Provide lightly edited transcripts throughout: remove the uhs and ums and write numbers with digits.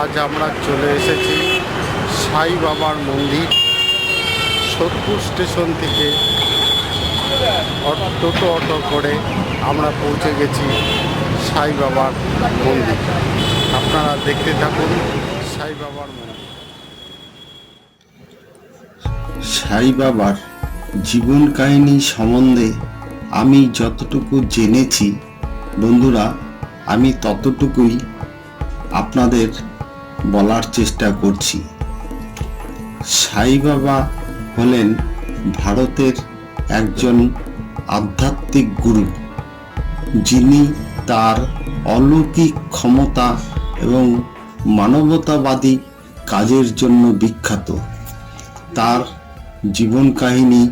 আজ আমরা চলে এসেছি সাই বাবার মন্দির। সোদপুর স্টেশন থেকে টোটো অটো করে আমরা পৌঁছে গেছি সাই বাবার মন্দির। আপনারা দেখতে থাকুন সাই বাবার মন্দির। সাই বাবার জীবন কাহিনী সম্বন্ধে আমি যতটুকু জেনেছি বন্ধুরা, আমি ততটুকুই আপনাদের বলার চেষ্টা করছি। সাই বাবা হলেন ভারতের একজন আধ্যাত্মিক গুরু, যিনি তার অলৌকিক ক্ষমতা এবং মানবতাবাদী কাজের জন্য বিখ্যাত। তার জীবন কাহিনী: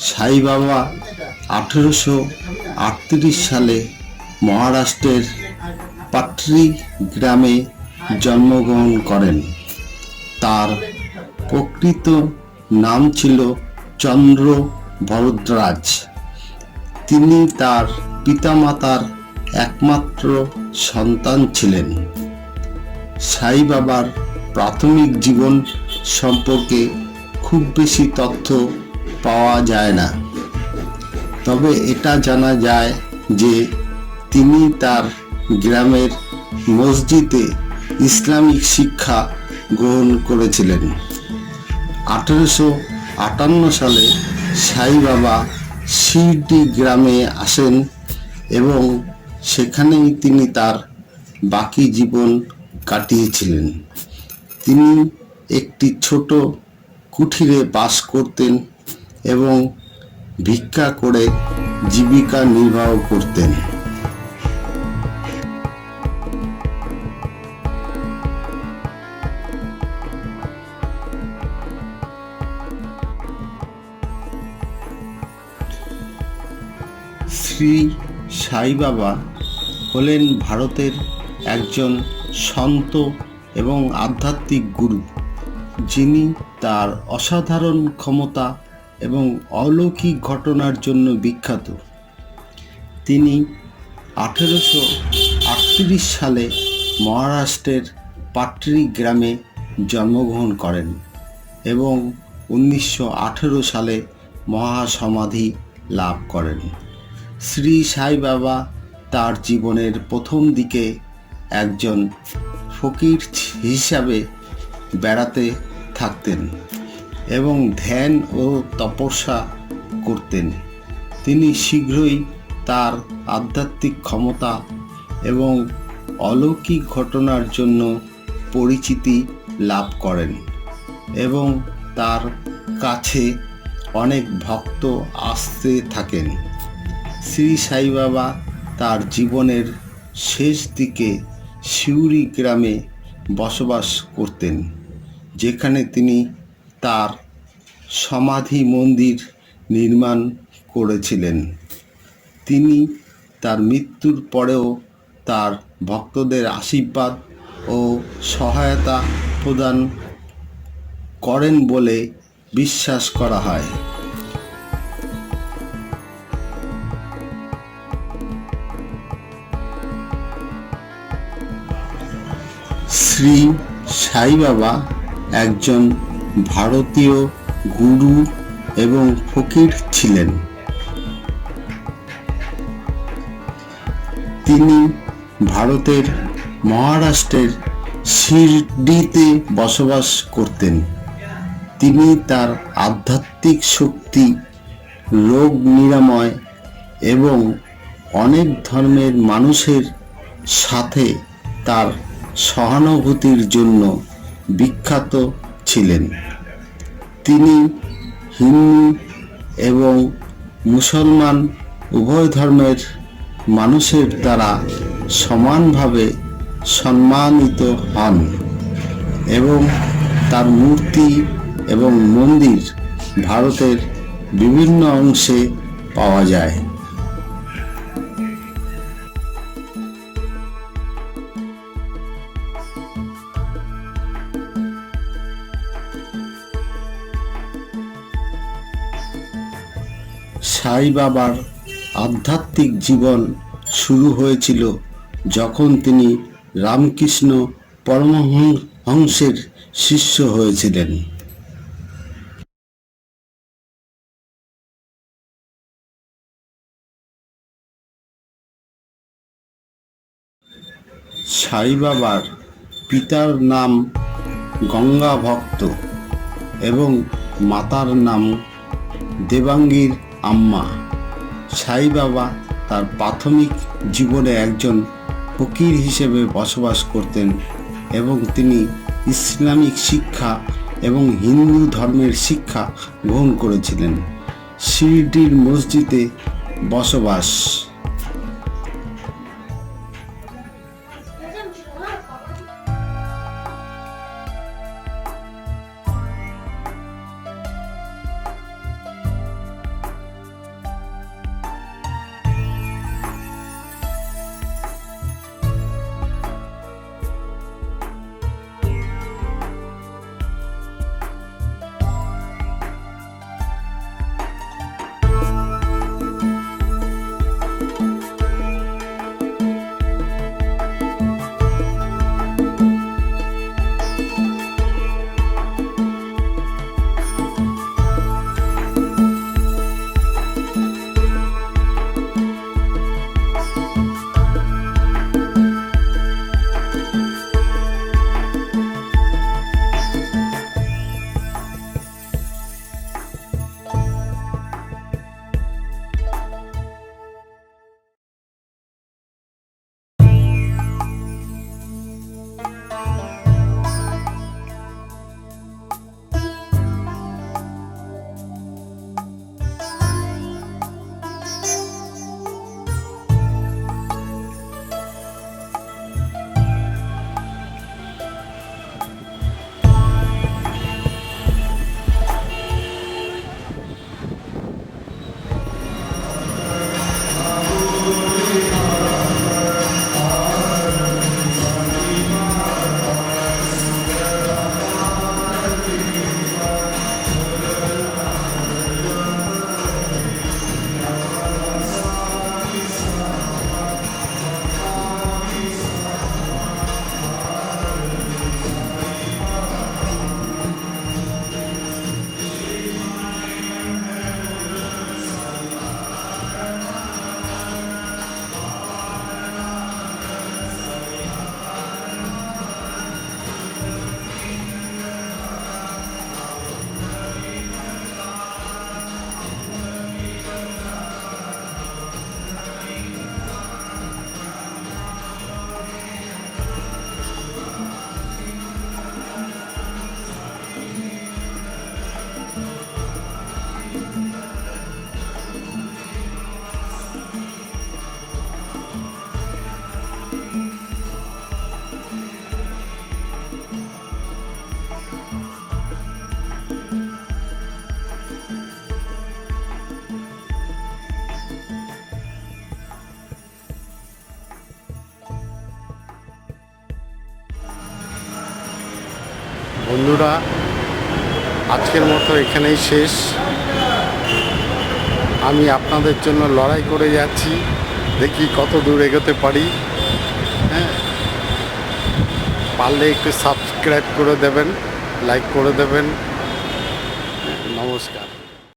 সাই বাবা 1838 সালে মহারাষ্ট্রের পাটরি গ্রামে জন্মগ্রহণ করেন। তার প্রকৃত নাম ছিল চন্দ্র ভরদ্বাজ। তিনি তার পিতামাতার একমাত্র সন্তান ছিলেন। সাই বাবার প্রাথমিক জীবন সম্পর্কে খুব বেশি তথ্য পাওয়া যায় না, তবে এটা জানা যায় যে তিনি তার গ্রামের মসজিদে ইসলামিক শিক্ষা গ্রহণ করেছিলেন। 1858 সালে সাই বাবা শিরডি গ্রামে আসেন এবং সেখানেই তিনি তার বাকি জীবন কাটিয়েছিলেন। তিনি একটি ছোট কুঠিরে বাস করতেন এবং ভিক্ষা করে জীবিকা নির্বাহ করতেন। শ্রী সাই বাবা হলেন ভারতের একজন সন্ত এবং আধ্যাত্মিক গুরু, যিনি তার অসাধারণ ক্ষমতা এবং অলৌকিক ঘটনার জন্য বিখ্যাত। তিনি 1838 সালে মহারাষ্ট্রের পাটরি গ্রামে জন্মগ্রহণ করেন এবং 1918 সালে মহাসমাধি লাভ করেন। শ্রী সাই বাবা তার জীবনের প্রথম দিকে একজন ফকির হিসাবে বেড়াতে থাকতেন এবং ধ্যান ও তপস্যা করতেন। তিনি শীঘ্রই তার আধ্যাত্মিক ক্ষমতা এবং অলৌকিক ঘটনার জন্য পরিচিতি লাভ করেন এবং তার কাছে অনেক ভক্ত আসতে থাকেন। শ্রী সাই বাবা তার জীবনের শেষ দিকে সিউড়ি গ্রামে বসবাস করতেন, যেখানে তিনি তার সমাধি মন্দির নির্মাণ করেছিলেন। তিনি তার মৃত্যুর পরেও তার ভক্তদের আশীর্বাদ ও সহায়তা প্রদান করেন বলে বিশ্বাস করা হয়। শ্রী সাই বাবা একজন ভারতীয় গুরু এবং ফকির ছিলেন। তিনি ভারতের মহারাষ্ট্রের শিরডিতে বসবাস করতেন। তিনি তার আধ্যাত্মিক শক্তি, রোগ নিরাময় এবং অনেক ধর্মের মানুষের সাথে তার সহানুভূতির জন্য বিখ্যাত ছিলেন। তিনি হিন্দু এবং মুসলমান উভয় ধর্মের মানুষের দ্বারা সমানভাবে সম্মানিত হন এবং তার মূর্তি এবং মন্দির ভারতের বিভিন্ন অংশে পাওয়া যায়। সাই বাবার আধ্যাত্মিক জীবন শুরু হয়েছিল যখন তিনি রামকৃষ্ণ পরমহংসের শিষ্য হয়েছিলেন। সাই বাবার পিতার নাম গঙ্গা ভক্ত এবং মাতার নাম দেবাঙ্গীর আম্মা। সাই বাবা তার প্রাথমিক জীবনে একজন ফকির হিসেবে বসবাস করতেন এবং তিনি ইসলামিক শিক্ষা এবং হিন্দু ধর্মের শিক্ষা গ্রহণ করেছিলেন। শিরডির মসজিদে বসবাস। বন্ধুরা, আজকের মতো এখানেই শেষ। আমি আপনাদের জন্য লড়াই করে যাচ্ছি, দেখি কত দূর এগোতে পারি। হ্যাঁ, পারলে একটু সাবস্ক্রাইব করে দেবেন, লাইক করে দেবেন। নমস্কার।